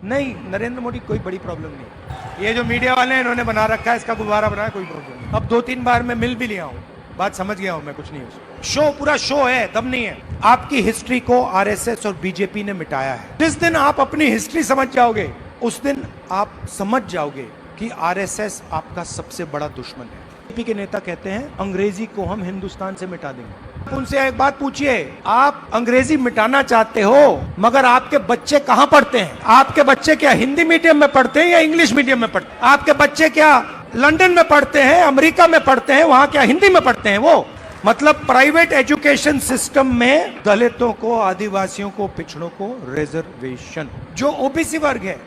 नहीं, नरेंद्र मोदी कोई बड़ी प्रॉब्लम नहीं। ये जो मीडिया वाले हैं इन्होंने बना रखा है, इसका गुब्बारा बनाया, कोई प्रॉब्लम नहीं। अब 2-3 बार मैं मिल भी लिया हूँ, बात समझ गया हूं मैं, कुछ नहीं है। शो पूरा शो है, दम नहीं है। आपकी हिस्ट्री को आरएसएस और बीजेपी ने मिटाया है। जिस दिन आप अपनी हिस्ट्री समझ जाओगे उस दिन आप समझ जाओगे कि आरएसएस आपका सबसे बड़ा दुश्मन है। बीजेपी के नेता कहते हैं अंग्रेजी को हम हिंदुस्तान से मिटा देंगे। उनसे एक बात पूछिए, आप अंग्रेजी मिटाना चाहते हो मगर आपके बच्चे कहां पढ़ते हैं? आपके बच्चे क्या हिंदी मीडियम में पढ़ते हैं या इंग्लिश मीडियम में पढ़ते हैं? आपके बच्चे क्या लंदन में पढ़ते हैं, अमेरिका में पढ़ते हैं, वहां क्या हिंदी में पढ़ते हैं? वो मतलब प्राइवेट एजुकेशन सिस्टम में दलितों को, आदिवासियों को, पिछड़ों को रिजर्वेशन, जो ओबीसी वर्ग है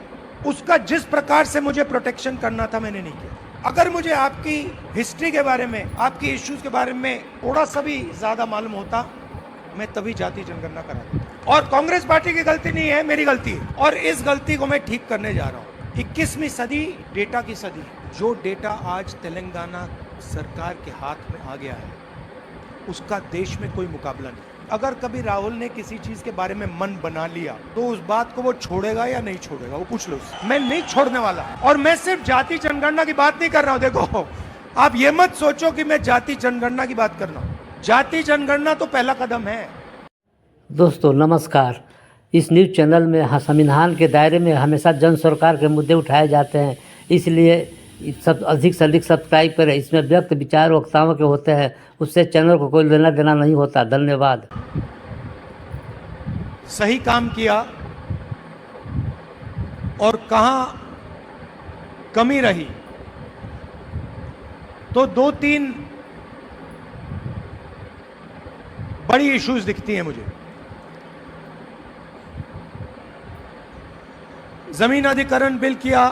उसका जिस प्रकार से मुझे प्रोटेक्शन करना था मैंने नहीं किया। अगर मुझे आपकी हिस्ट्री के बारे में, आपकी इश्यूज के बारे में थोड़ा सा भी ज्यादा मालूम होता, मैं तभी जाति जनगणना करा देता। और कांग्रेस पार्टी की गलती नहीं है, मेरी गलती है, और इस गलती को मैं ठीक करने जा रहा हूं। 21वीं सदी डेटा की सदी है। जो डेटा आज तेलंगाना सरकार के हाथ में आ गया है उसका देश में कोई मुकाबला नहीं। अगर कभी राहुल ने किसी चीज के बारे में मन बना लिया तो उस बात को वो छोड़ेगा या नहीं छोड़ेगा, वो पूछ लो उससे। मैं नहीं छोड़ने वाला। और मैं सिर्फ जाति जनगणना की बात नहीं कर रहा हूं। देखो, आप ये मत सोचो कि मैं जाति जनगणना की बात कर रहा हूं। जाति जनगणना तो पहला कदम है। दोस्तों नमस्कार। इस न्यूज़ चैनल में संविधान के दायरे में हमेशा जन सरकार के मुद्दे उठाए जाते हैं, इसलिए सब अधिक से अधिक सब्सक्राइब करें। इसमें व्यक्त विचार वक्ताओं के होते हैं, उससे चैनल को कोई लेना देना नहीं होता। धन्यवाद। सही काम किया और कहां कमी रही तो 2-3 बड़ी इश्यूज दिखती हैं मुझे। जमीन अधिग्रहण बिल किया,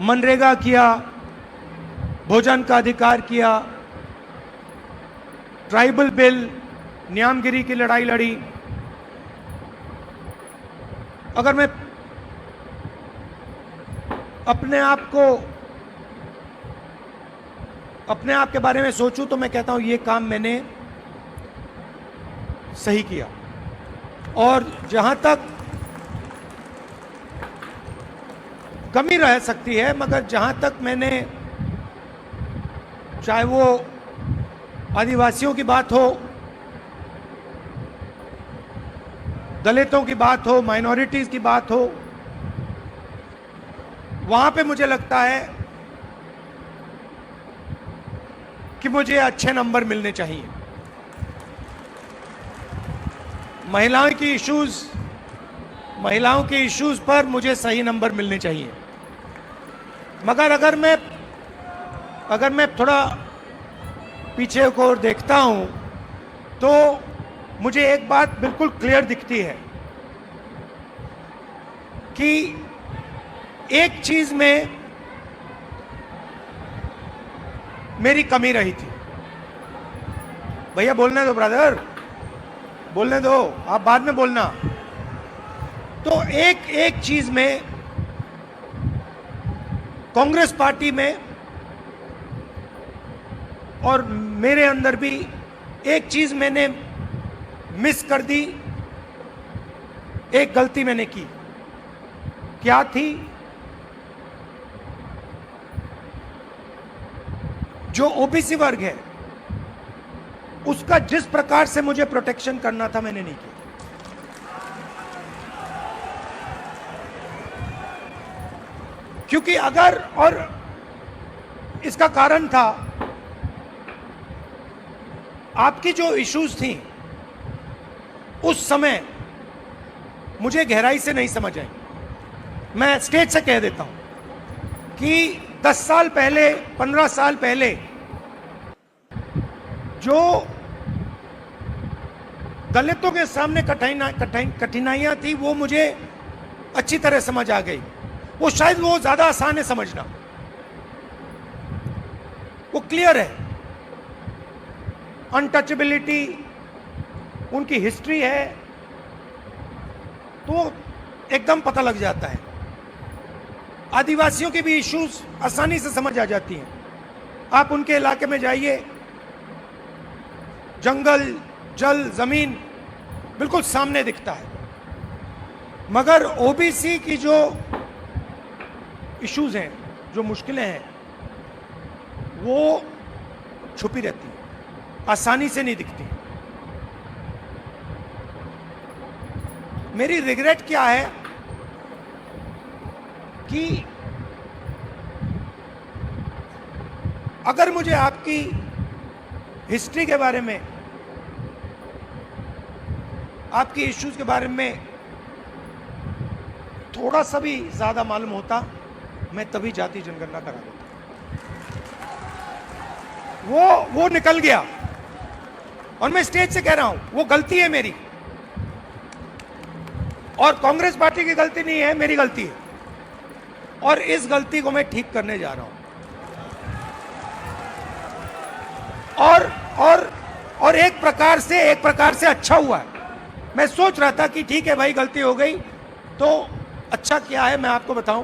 मनरेगा किया, भोजन का अधिकार किया, ट्राइबल बिल, न्यामगिरी की लड़ाई लड़ी। अगर मैं अपने आप के बारे में सोचूं तो मैं कहता हूं ये काम मैंने सही किया। और जहां तक कमी रह सकती है, मगर जहां तक मैंने, चाहे वो आदिवासियों की बात हो, दलितों की बात हो, माइनॉरिटीज की बात हो, वहां पे मुझे लगता है कि मुझे अच्छे नंबर मिलने चाहिए। महिलाओं की इश्यूज पर मुझे सही नंबर मिलने चाहिए। मगर अगर मैं थोड़ा पीछे को देखता हूं तो मुझे एक बात बिल्कुल क्लियर दिखती है कि एक चीज में मेरी कमी रही थी। भैया बोलने दो, ब्रदर बोलने दो, आप बाद में बोलना। तो एक चीज में कांग्रेस पार्टी में और मेरे अंदर भी एक चीज मैंने मिस कर दी, एक गलती मैंने की। क्या थी? जो ओबीसी वर्ग है उसका जिस प्रकार से मुझे प्रोटेक्शन करना था मैंने नहीं किया। क्योंकि अगर, और इसका कारण था आपकी जो इश्यूज थी उस समय मुझे गहराई से नहीं समझ आई। मैं स्टेज से कह देता हूं कि 10 साल पहले, 15 साल पहले जो दलितों के सामने कठिनाइयां थी वो मुझे अच्छी तरह समझ आ गई। वो शायद वो ज्यादा आसान है समझना, वो क्लियर है। अनटचेबिलिटी, उनकी हिस्ट्री है तो एकदम पता लग जाता है। आदिवासियों की भी इश्यूज आसानी से समझ आ जाती हैं। आप उनके इलाके में जाइए, जंगल, जल, जमीन बिल्कुल सामने दिखता है। मगर ओबीसी की जो इश्यूज हैं, जो मुश्किलें हैं, वो छुपी रहती हैं, आसानी से नहीं दिखती। मेरी रिग्रेट क्या है कि अगर मुझे आपकी हिस्ट्री के बारे में, आपकी इश्यूज के बारे में थोड़ा सा भी ज्यादा मालूम होता, मैं तभी जाति जनगणना करा देता। वो निकल गया, और मैं स्टेज से कह रहा हूं वो गलती है मेरी, और कांग्रेस पार्टी की गलती नहीं है, मेरी गलती है, और इस गलती को मैं ठीक करने जा रहा हूं। और एक प्रकार से अच्छा हुआ है। मैं सोच रहा था कि ठीक है भाई, गलती हो गई, तो अच्छा क्या है मैं आपको बताऊं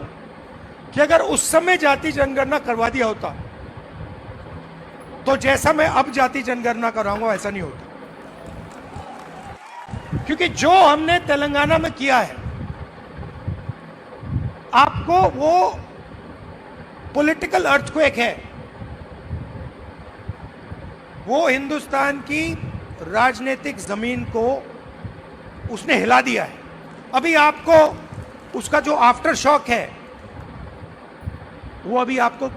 कि अगर उस समय जाति जनगणना करवा दिया होता तो जैसा मैं अब जाति जनगणना कराऊंगा वैसा नहीं होता। क्योंकि जो हमने तेलंगाना में किया है, आपको वो पॉलिटिकल अर्थक्वेक है, वो हिंदुस्तान की राजनीतिक जमीन को उसने हिला दिया है। अभी आपको उसका जो आफ्टर शॉक है वो अभी आपको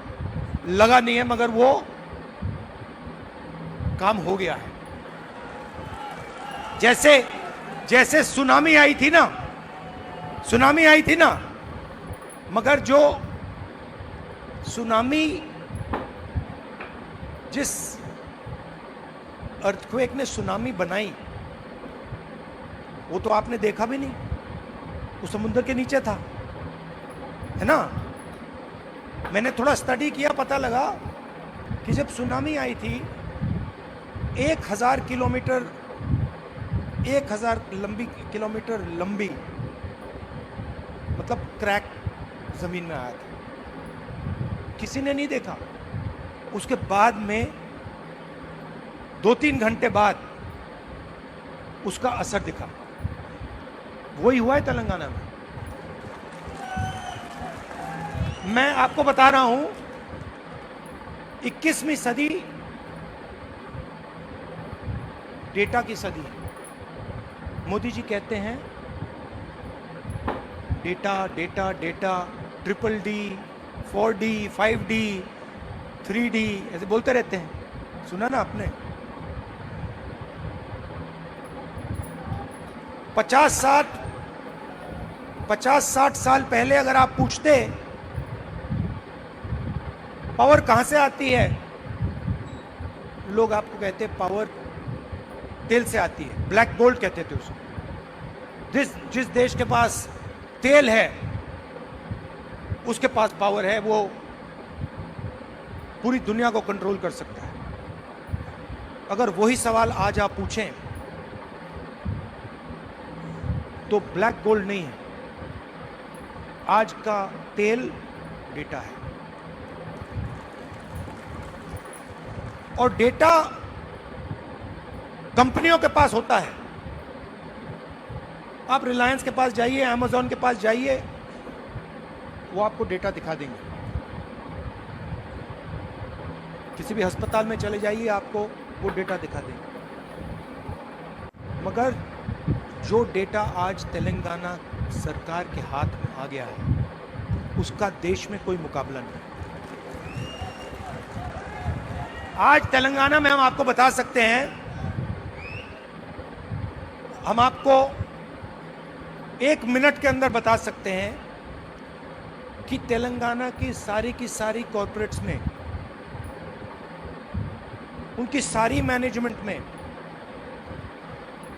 लगा नहीं है, मगर वो काम हो गया है। जैसे सुनामी आई थी ना, मगर जो सुनामी, जिस अर्थक्वेक ने सुनामी बनाई, वो तो आपने देखा भी नहीं, वो समुद्र के नीचे था, है ना। मैंने थोड़ा स्टडी किया, पता लगा कि जब सुनामी आई थी 1000 किलोमीटर लंबी, मतलब क्रैक जमीन में आया था, किसी ने नहीं देखा। उसके बाद में 2-3 घंटे बाद उसका असर दिखा। वही हुआ है तेलंगाना में। मैं आपको बता रहा हूं, 21वीं सदी डेटा की सदी है। मोदी जी कहते हैं data data data, DDD, 4D, 5D, 3D, ऐसे बोलते रहते हैं, सुना ना आपने। 50-60 साल पहले अगर आप पूछते पावर कहां से आती है, लोग आपको कहते पावर तेल से आती है, ब्लैक गोल्ड कहते थे उसको। जिस देश के पास तेल है उसके पास पावर है, वो पूरी दुनिया को कंट्रोल कर सकता है। अगर वही सवाल आज आप पूछें तो ब्लैक गोल्ड नहीं है, आज का तेल डेटा है। और डेटा कंपनियों के पास होता है। आप रिलायंस के पास जाइए, अमेज़न के पास जाइए, वो आपको डेटा दिखा देंगे। किसी भी अस्पताल में चले जाइए, आपको वो डेटा दिखा देंगे। मगर जो डेटा आज तेलंगाना सरकार के हाथ में आ गया है, उसका देश में कोई मुकाबला नहीं। आज तेलंगाना में हम आपको बता सकते हैं, हम आपको 1 मिनट के अंदर बता सकते हैं कि तेलंगाना की सारी कॉर्पोरेट्स में, उनकी सारी मैनेजमेंट में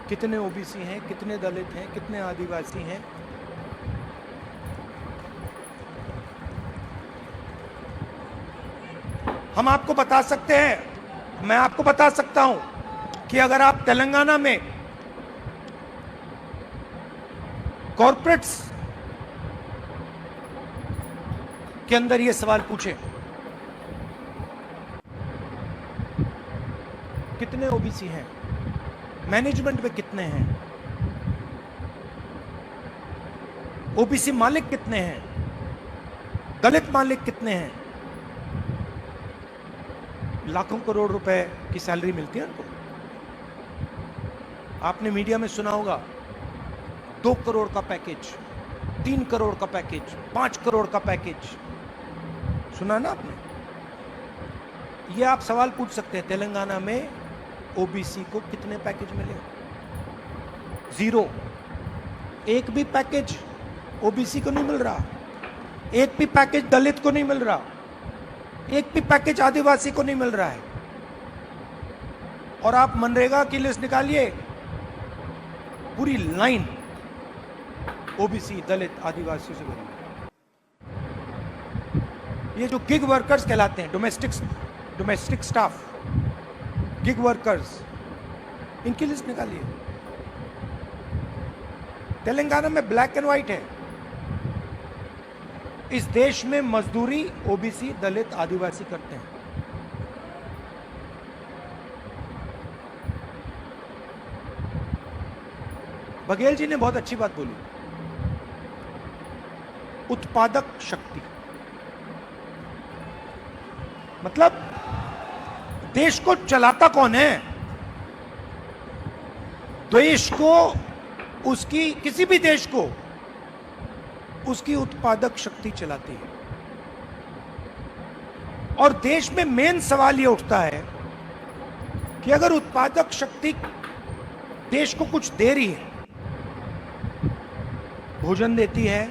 कितने ओबीसी हैं, कितने दलित हैं, कितने आदिवासी हैं। हम आपको बता सकते हैं, मैं आपको बता सकता हूं कि अगर आप तेलंगाना में कॉर्पोरेट्स के अंदर ये सवाल पूछे, कितने ओबीसी हैं, मैनेजमेंट में कितने हैं, ओबीसी मालिक कितने हैं, दलित मालिक कितने हैं? लाखों करोड़ रुपए की सैलरी मिलती है उनको। आपने मीडिया में सुना होगा 2 करोड़ का पैकेज, 3 करोड़ का पैकेज, 5 करोड़ का पैकेज, सुना ना आपने? ये आप सवाल पूछ सकते हैं, तेलंगाना में ओबीसी को कितने पैकेज मिले? 0। एक भी पैकेज ओबीसी को नहीं मिल रहा, एक भी पैकेज दलित को नहीं मिल रहा, एक भी पैकेज आदिवासी को नहीं मिल रहा है। और आप मनरेगा की लिस्ट निकालिए, पूरी लाइन ओबीसी, दलित, आदिवासी से भरी। ये जो गिग वर्कर्स कहलाते हैं, डोमेस्टिक स्टाफ, गिग वर्कर्स, इनकी लिस्ट निकालिए। तेलंगाना में ब्लैक एंड व्हाइट है। इस देश में मजदूरी ओबीसी, दलित, आदिवासी करते हैं। बघेल जी ने बहुत अच्छी बात बोली, उत्पादक शक्ति। मतलब देश को चलाता कौन है? देश को, उसकी, किसी भी देश को उसकी उत्पादक शक्ति चलाती है। और देश में मेन सवाल यह उठता है कि अगर उत्पादक शक्ति देश को कुछ दे रही है, भोजन देती है,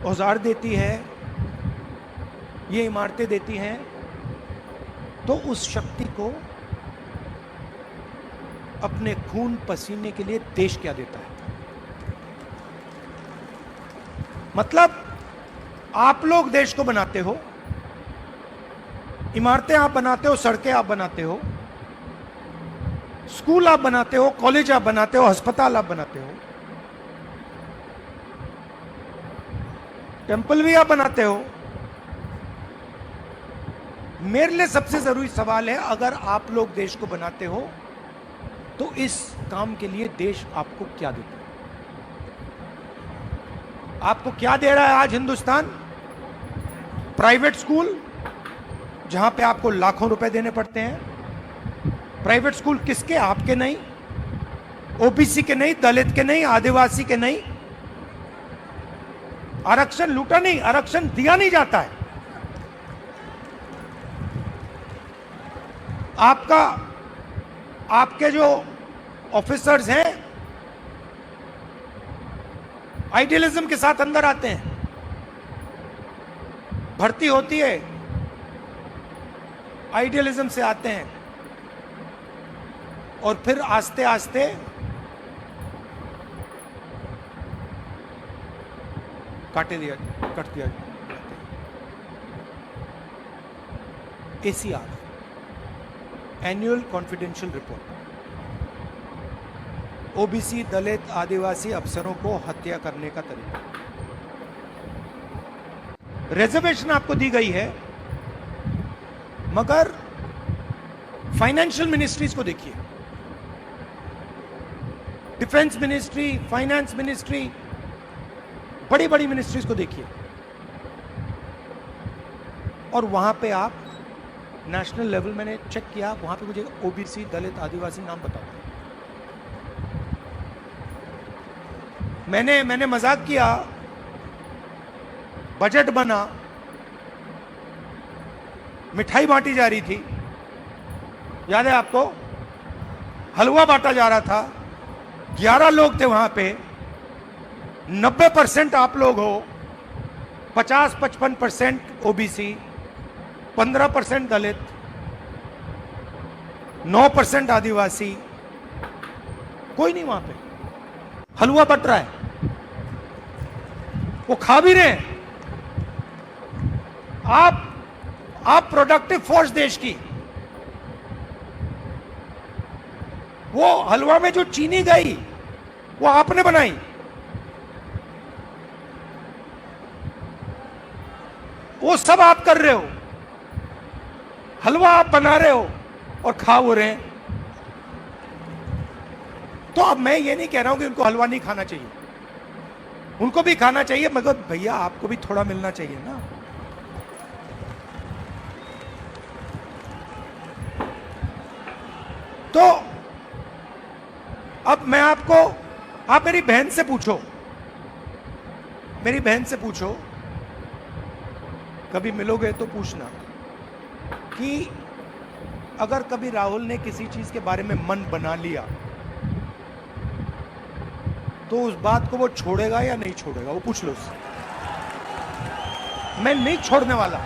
औजार देती है, ये इमारतें देती हैं, तो उस शक्ति को अपने खून पसीने के लिए देश क्या देता है? मतलब आप लोग देश को बनाते हो, इमारतें आप बनाते हो, सड़कें आप बनाते हो, स्कूल आप बनाते हो, कॉलेज आप बनाते हो, अस्पताल आप बनाते हो, टेंपल भी आप बनाते हो। मेरे लिए सबसे जरूरी सवाल है, अगर आप लोग देश को बनाते हो तो इस काम के लिए देश आपको क्या देता है? आपको क्या दे रहा है आज हिंदुस्तान? प्राइवेट स्कूल, जहां पे आपको लाखों रुपए देने पड़ते हैं। प्राइवेट स्कूल किसके? आपके नहीं, ओबीसी के नहीं, दलित के नहीं, आदिवासी के नहीं। आरक्षण लूटा नहीं, आरक्षण दिया नहीं जाता है। आपके जो ऑफिसर्स हैं आइडियलिज्म के साथ अंदर आते हैं, भर्ती होती है, आइडियलिज्म से आते हैं और फिर आस्ते आस्ते कट दिया जाता है। ACR, annual confidential report, OBC, Dalit, Adivasi अफसरों को हत्या करने का तरीका। रिजर्वेशन आपको दी गई है, मगर फाइनेंशियल मिनिस्ट्रीज को देखिए, डिफेंस मिनिस्ट्री, फाइनेंस मिनिस्ट्री, बड़ी बड़ी मिनिस्ट्रीज को देखिए, और वहां पे आप नेशनल लेवल, मैंने चेक किया, वहां पे मुझे ओबीसी, दलित, आदिवासी नाम बताओ। मैंने मजाक किया, बजट बना, मिठाई बांटी जा रही थी, याद है आपको? हलवा बांटा जा रहा था, 11 लोग थे वहां पे, 90% आप लोग हो, 50-55% ओबीसी, 15% दलित, 9% आदिवासी, कोई नहीं वहां पे। हलवा बट रहा है, वो खा भी रहे हैं। आप प्रोडक्टिव फोर्स देश की, वो हलवा में जो चीनी गई वो आपने बनाई, वो सब आप कर रहे हो, हलवा आप बना रहे हो और खा वो रहे हैं। तो अब मैं ये नहीं कह रहा हूं कि उनको हलवा नहीं खाना चाहिए, उनको भी खाना चाहिए, मगर भैया आपको भी थोड़ा मिलना चाहिए ना। तो अब मैं आपको, आप मेरी बहन से पूछो, मेरी बहन से पूछो, कभी मिलोगे तो पूछना कि अगर कभी राहुल ने किसी चीज के बारे में मन बना लिया तो उस बात को वो छोड़ेगा या नहीं छोड़ेगा, वो पूछ लो उससे। मैं नहीं छोड़ने वाला।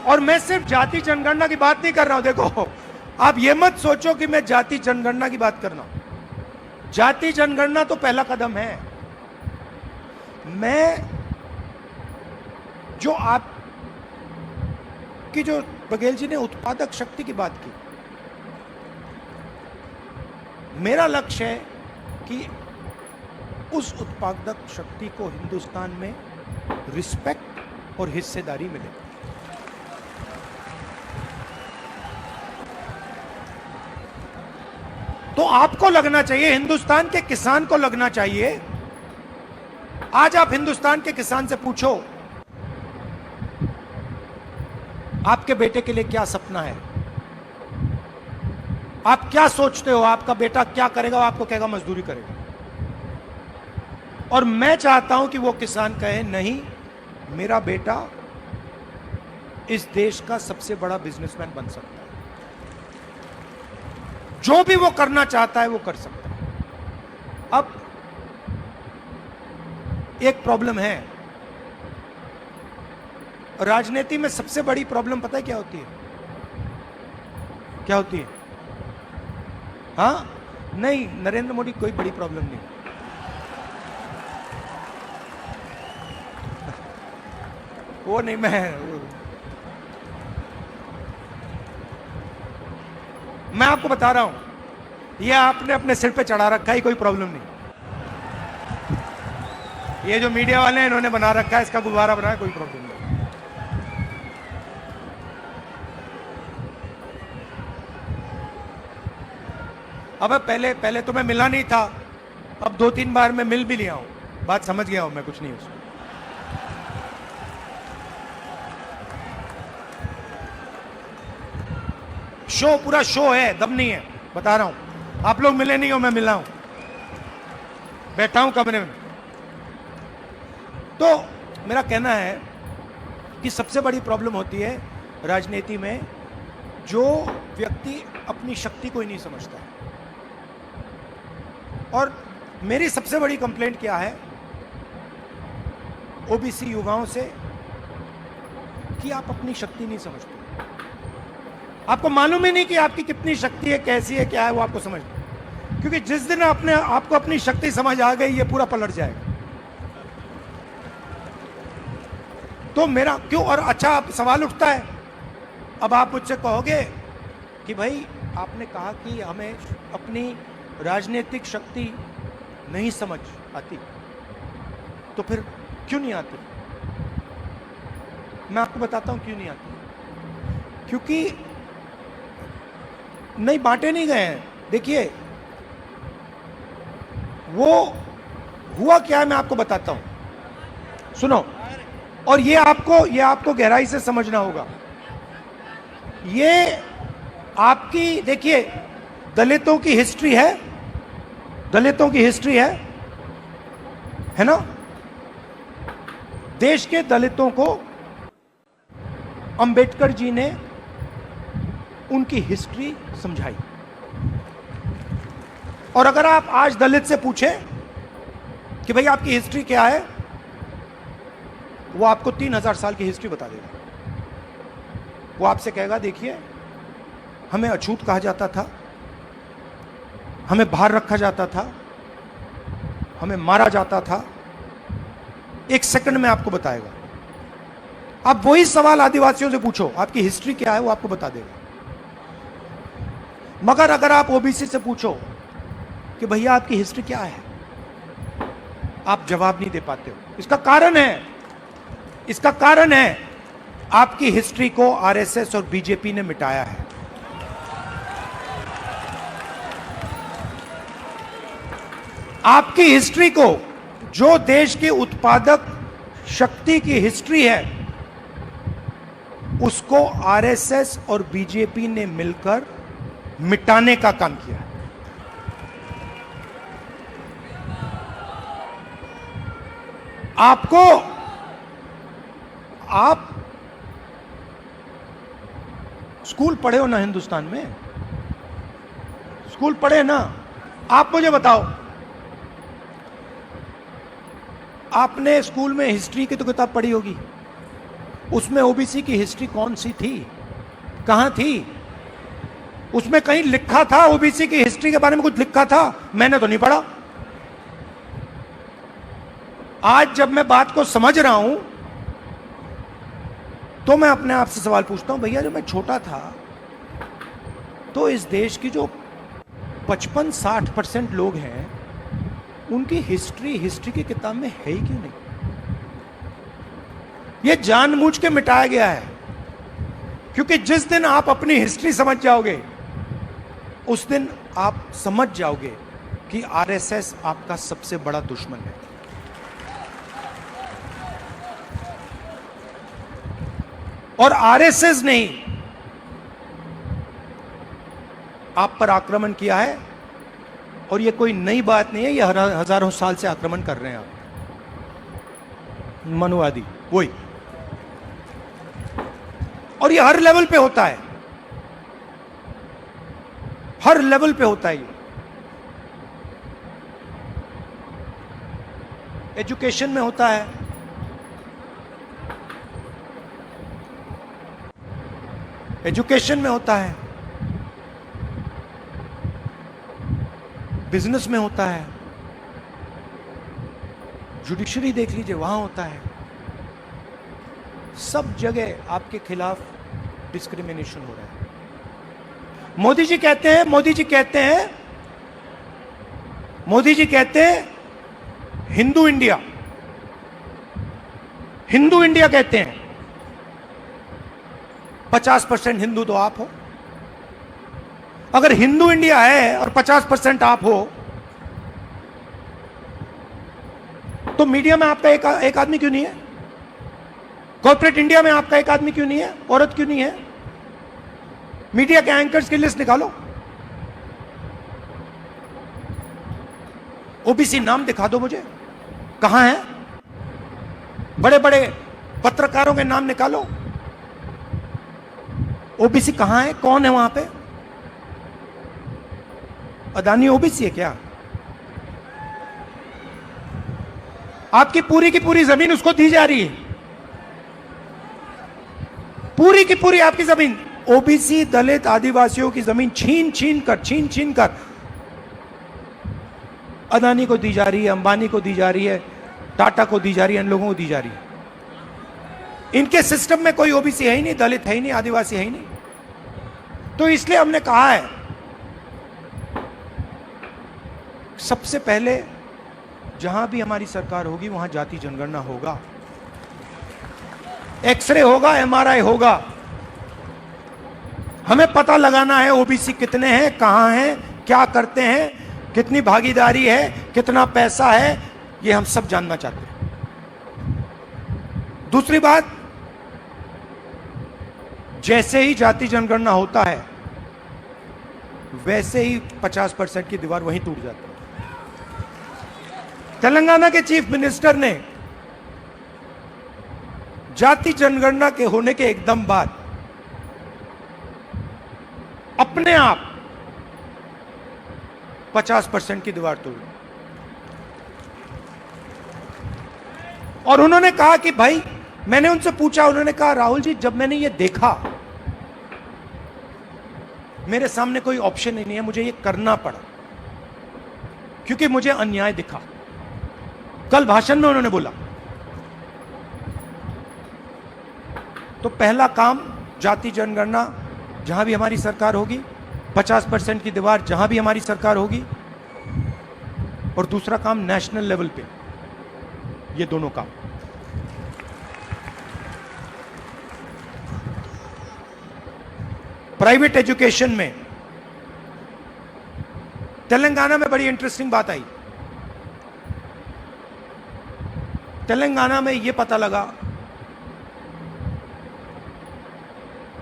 और मैं सिर्फ जाति जनगणना की बात नहीं कर रहा हूं। देखो, आप ये मत सोचो कि मैं जाति जनगणना की बात कर रहा हूं। जाति जनगणना तो पहला कदम है। मैं जो आप की, जो बघेल जी ने उत्पादक शक्ति की बात की, मेरा लक्ष्य है कि उस उत्पादक शक्ति को हिंदुस्तान में रिस्पेक्ट और हिस्सेदारी मिले। तो आपको लगना चाहिए, हिंदुस्तान के किसान को लगना चाहिए। आज आप हिंदुस्तान के किसान से पूछो, आपके बेटे के लिए क्या सपना है, आप क्या सोचते हो, आपका बेटा क्या करेगा, वो आपको कहेगा मजदूरी करेगा। और मैं चाहता हूं कि वो किसान कहे, नहीं, मेरा बेटा इस देश का सबसे बड़ा बिजनेसमैन बन सकता है, जो भी वो करना चाहता है वो कर सकता है। अब एक प्रॉब्लम है राजनीति में, सबसे बड़ी प्रॉब्लम पता है क्या होती है? क्या होती है? हाँ, नहीं, नरेंद्र मोदी कोई बड़ी प्रॉब्लम नहीं। वो नहीं, मैं आपको बता रहा हूं, ये आपने अपने सिर पे चढ़ा रखा है, कोई प्रॉब्लम नहीं। ये जो मीडिया वाले हैं, इन्होंने बना रखा है, इसका गुब्बारा बनाया, कोई प्रॉब्लम नहीं। अब पहले तो मैं मिला नहीं था, अब 2-3 बार मैं मिल भी लिया हूं, बात समझ गया हूं मैं, कुछ नहीं उसमें। शो पूरा शो है, दम नहीं है, बता रहा हूं। आप लोग मिले नहीं हो, मैं मिला हूं, बैठा हूं कमरे में। तो मेरा कहना है कि सबसे बड़ी प्रॉब्लम होती है राजनीति में, जो व्यक्ति अपनी शक्ति को ही नहीं समझता है। और मेरी सबसे बड़ी कंप्लेंट क्या है ओबीसी युवाओं से, कि आप अपनी शक्ति नहीं समझते। आपको मालूम ही नहीं कि आपकी कितनी शक्ति है, कैसी है, क्या है, वो आपको समझ नहीं। क्योंकि जिस दिन आपको अपनी शक्ति समझ आ गई, ये पूरा पलट जाएगा। तो मेरा क्यों, और अच्छा आप सवाल उठता है, अब आप मुझसे कहोगे कि भाई आपने कहा कि हमें अपनी राजनीतिक शक्ति नहीं समझ आती, तो फिर क्यों नहीं आती? मैं आपको बताता हूं क्यों नहीं आती। क्योंकि नहीं, बांटे नहीं गए हैं। देखिए, वो हुआ क्या है, मैं आपको बताता हूं, सुनो। और ये आपको गहराई से समझना होगा। ये आपकी, देखिए, दलितों की हिस्ट्री है, दलितों की हिस्ट्री है ना। देश के दलितों को अंबेडकर जी ने उनकी हिस्ट्री समझाई। और अगर आप आज दलित से पूछें कि भाई आपकी हिस्ट्री क्या है, वो आपको 3000 साल की हिस्ट्री बता देगा। वो आपसे कहेगा, देखिए, हमें अछूत कहा जाता था, हमें बाहर रखा जाता था, हमें मारा जाता था। 1 सेकंड में आपको बताएगा। आप वही सवाल आदिवासियों से पूछो, आपकी हिस्ट्री क्या है, वो आपको बता देगा। मगर अगर आप ओबीसी से पूछो कि भैया आपकी हिस्ट्री क्या है, आप जवाब नहीं दे पाते हो। इसका कारण है आपकी हिस्ट्री को आरएसएस और बीजेपी ने मिटाया है। आपकी हिस्ट्री को जो देश की उत्पादक शक्ति की हिस्ट्री है, उसको आरएसएस और बीजेपी ने मिलकर मिटाने का काम किया है। आपको, आप स्कूल पढ़े हो ना हिंदुस्तान में, स्कूल पढ़े ना। आप मुझे बताओ, आपने स्कूल में हिस्ट्री की तो किताब पढ़ी होगी, उसमें ओबीसी की हिस्ट्री कौन सी थी, कहां थी? उसमें कहीं लिखा था ओबीसी की हिस्ट्री के बारे में? कुछ लिखा था? मैंने तो नहीं पढ़ा। आज जब मैं बात को समझ रहा हूं तो मैं अपने आप से सवाल पूछता हूं, भैया जब मैं छोटा था तो इस देश की जो 55-60% लोग हैं, उनकी हिस्ट्री की किताब में है ही क्यों नहीं? यह जानबूझ के मिटाया गया है, क्योंकि जिस दिन आप अपनी हिस्ट्री समझ जाओगे, उस दिन आप समझ जाओगे कि आरएसएस आपका सबसे बड़ा दुश्मन है। और आरएसएस ने ही आप पर आक्रमण किया है, और यह कोई नई बात नहीं है, यह हजारों साल से आक्रमण कर रहे हैं आप, मनुवादी वही। और यह हर लेवल पे होता है, हर लेवल पे होता है। ये एजुकेशन में होता है, एजुकेशन में होता है, बिजनेस में होता है, जुडिशरी देख लीजिए वहां होता है। सब जगह आपके खिलाफ डिस्क्रिमिनेशन हो रहा है। मोदी जी कहते हैं, मोदी जी कहते हैं हिंदू इंडिया, हिंदू इंडिया कहते हैं। 50% हिंदू तो आप हो। अगर हिंदू इंडिया है और 50% आप हो, तो मीडिया में आपका एक आदमी क्यों नहीं है? कॉर्पोरेट इंडिया में आपका एक आदमी क्यों नहीं है? औरत क्यों नहीं है? मीडिया के एंकर्स की लिस्ट निकालो, ओबीसी नाम दिखा दो मुझे, कहां है? बड़े बड़े पत्रकारों के नाम निकालो, ओबीसी कहां है? कौन है वहां पे? अदानी ओबीसी है क्या? आपकी पूरी की पूरी जमीन उसको दी जा रही है, पूरी की पूरी आपकी जमीन ओबीसी, दलित, आदिवासियों की जमीन छीन छीन कर अदानी को दी जा रही है, अंबानी को दी जा रही है, टाटा को दी जा रही है, इन लोगों को दी जा रही है। इनके सिस्टम में कोई ओबीसी है ही नहीं, दलित है ही नहीं, आदिवासी है ही नहीं। तो इसलिए हमने कहा है, सबसे पहले जहां भी हमारी सरकार होगी वहां जाति जनगणना होगा, एक्सरे होगा, एमआरआई होगा। हमें पता लगाना है ओबीसी कितने हैं, कहां हैं, क्या करते हैं, कितनी भागीदारी है, कितना पैसा है, यह हम सब जानना चाहते हैं। दूसरी बात, जैसे ही जाति जनगणना होता है वैसे ही 50% की दीवार वहीं टूट जाती है। तेलंगाना के चीफ मिनिस्टर ने जाति जनगणना के होने के एकदम बाद अपने आप 50% की दीवार तोड़ी, और उन्होंने कहा कि भाई, मैंने उनसे पूछा, उन्होंने कहा राहुल जी, जब मैंने ये देखा, मेरे सामने कोई ऑप्शन ही नहीं है, मुझे ये करना पड़ा क्योंकि मुझे अन्याय दिखा। कल भाषण में उन्होंने बोला, तो पहला काम जाति जनगणना जहां भी हमारी सरकार होगी, 50% की दीवार जहां भी हमारी सरकार होगी, और दूसरा काम नेशनल लेवल पे, ये दोनों काम। प्राइवेट एजुकेशन में तेलंगाना में बड़ी इंटरेस्टिंग बात आई। तेलंगाना में ये पता लगा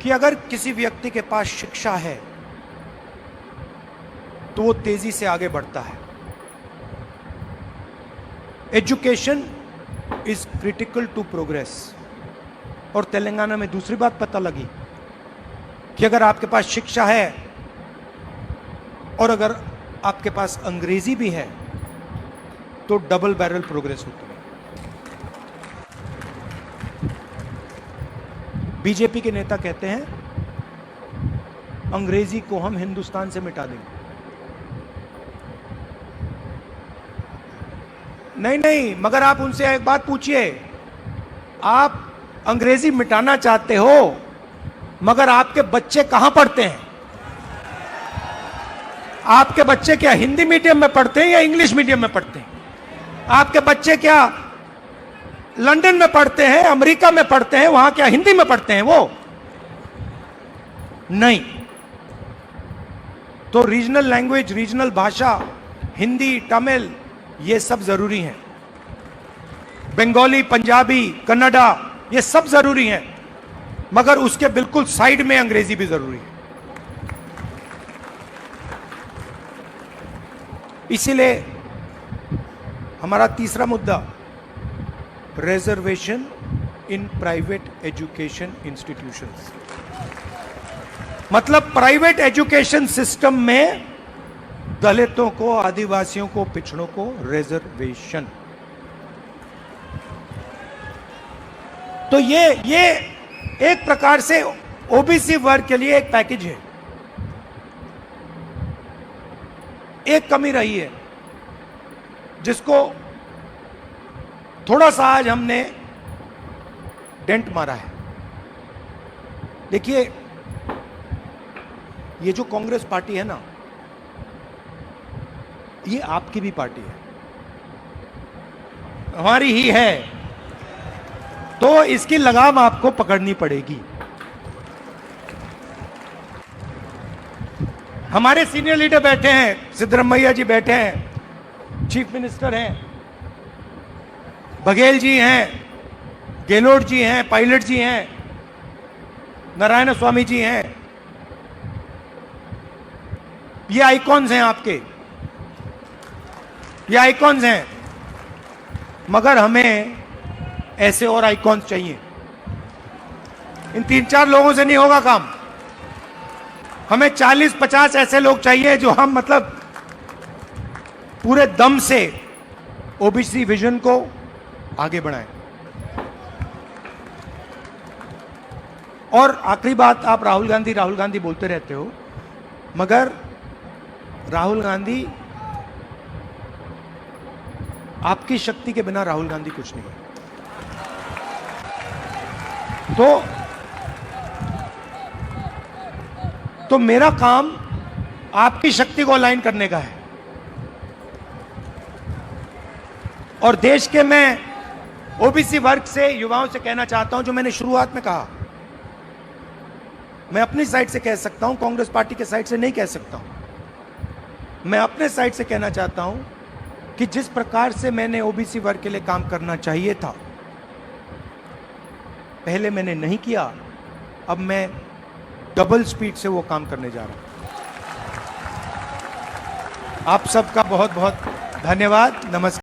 कि अगर किसी व्यक्ति के पास शिक्षा है तो वो तेजी से आगे बढ़ता है। Education is critical to progress. और तेलंगाना में दूसरी बात पता लगी कि अगर आपके पास शिक्षा है और अगर आपके पास अंग्रेजी भी है तो डबल बैरल प्रोग्रेस होती है। बीजेपी के नेता कहते हैं अंग्रेजी को हम हिंदुस्तान से मिटा देंगे। नहीं, मगर आप उनसे एक बात पूछिए, आप अंग्रेजी मिटाना चाहते हो मगर आपके बच्चे कहां पढ़ते हैं? आपके बच्चे क्या हिंदी मीडियम में पढ़ते हैं या इंग्लिश मीडियम में पढ़ते हैं? आपके बच्चे क्या लंदन में पढ़ते हैं, अमेरिका में पढ़ते हैं, वहां क्या हिंदी में पढ़ते हैं वो? नहीं। तो रीजनल लैंग्वेज, रीजनल भाषा, हिंदी, तमिल, ये सब जरूरी हैं। बंगाली, पंजाबी, कन्नड़ा, ये सब जरूरी हैं, मगर उसके बिल्कुल साइड में अंग्रेजी भी जरूरी है। इसीलिए हमारा तीसरा मुद्दा, reservation in private education institutions, मतलब प्राइवेट एजुकेशन सिस्टम में दलितों को, आदिवासियों को, पिछड़ों को रिजर्वेशन। तो ये एक प्रकार से ओबीसी वर्ग के लिए एक पैकेज है। एक कमी रही है जिसको थोड़ा सा आज हमने डेंट मारा है। देखिए, ये जो कांग्रेस पार्टी है ना, ये आपकी भी पार्टी है, हमारी ही है, तो इसकी लगाम आपको पकड़नी पड़ेगी। हमारे सीनियर लीडर बैठे हैं, सिद्धरामैया जी बैठे हैं, चीफ मिनिस्टर हैं, बघेल जी हैं, गेहलोत जी हैं, पायलट जी हैं, नारायण स्वामी जी हैं। ये आइकॉन्स हैं आपके, ये आइकॉन्स हैं, मगर हमें ऐसे और आइकॉन्स चाहिए। इन 3-4 लोगों से नहीं होगा काम। हमें 40-50 ऐसे लोग चाहिए जो हम मतलब पूरे दम से ओबीसी विजन को आगे बढ़ाएं। और आखिरी बात, आप राहुल गांधी बोलते रहते हो, मगर राहुल गांधी, आपकी शक्ति के बिना राहुल गांधी कुछ नहीं है। तो मेरा काम आपकी शक्ति को अलाइन करने का है। और देश के मैं ओबीसी वर्ग से, युवाओं से कहना चाहता हूं, जो मैंने शुरुआत में कहा, मैं अपनी साइड से कह सकता हूं, कांग्रेस पार्टी के साइड से नहीं कह सकता हूं। मैं अपने साइड से कहना चाहता हूं कि जिस प्रकार से मैंने ओबीसी वर्ग के लिए काम करना चाहिए था, पहले मैंने नहीं किया, अब मैं डबल स्पीड से वो काम करने जा रहा हूं। आप सबका बहुत बहुत धन्यवाद। नमस्कार।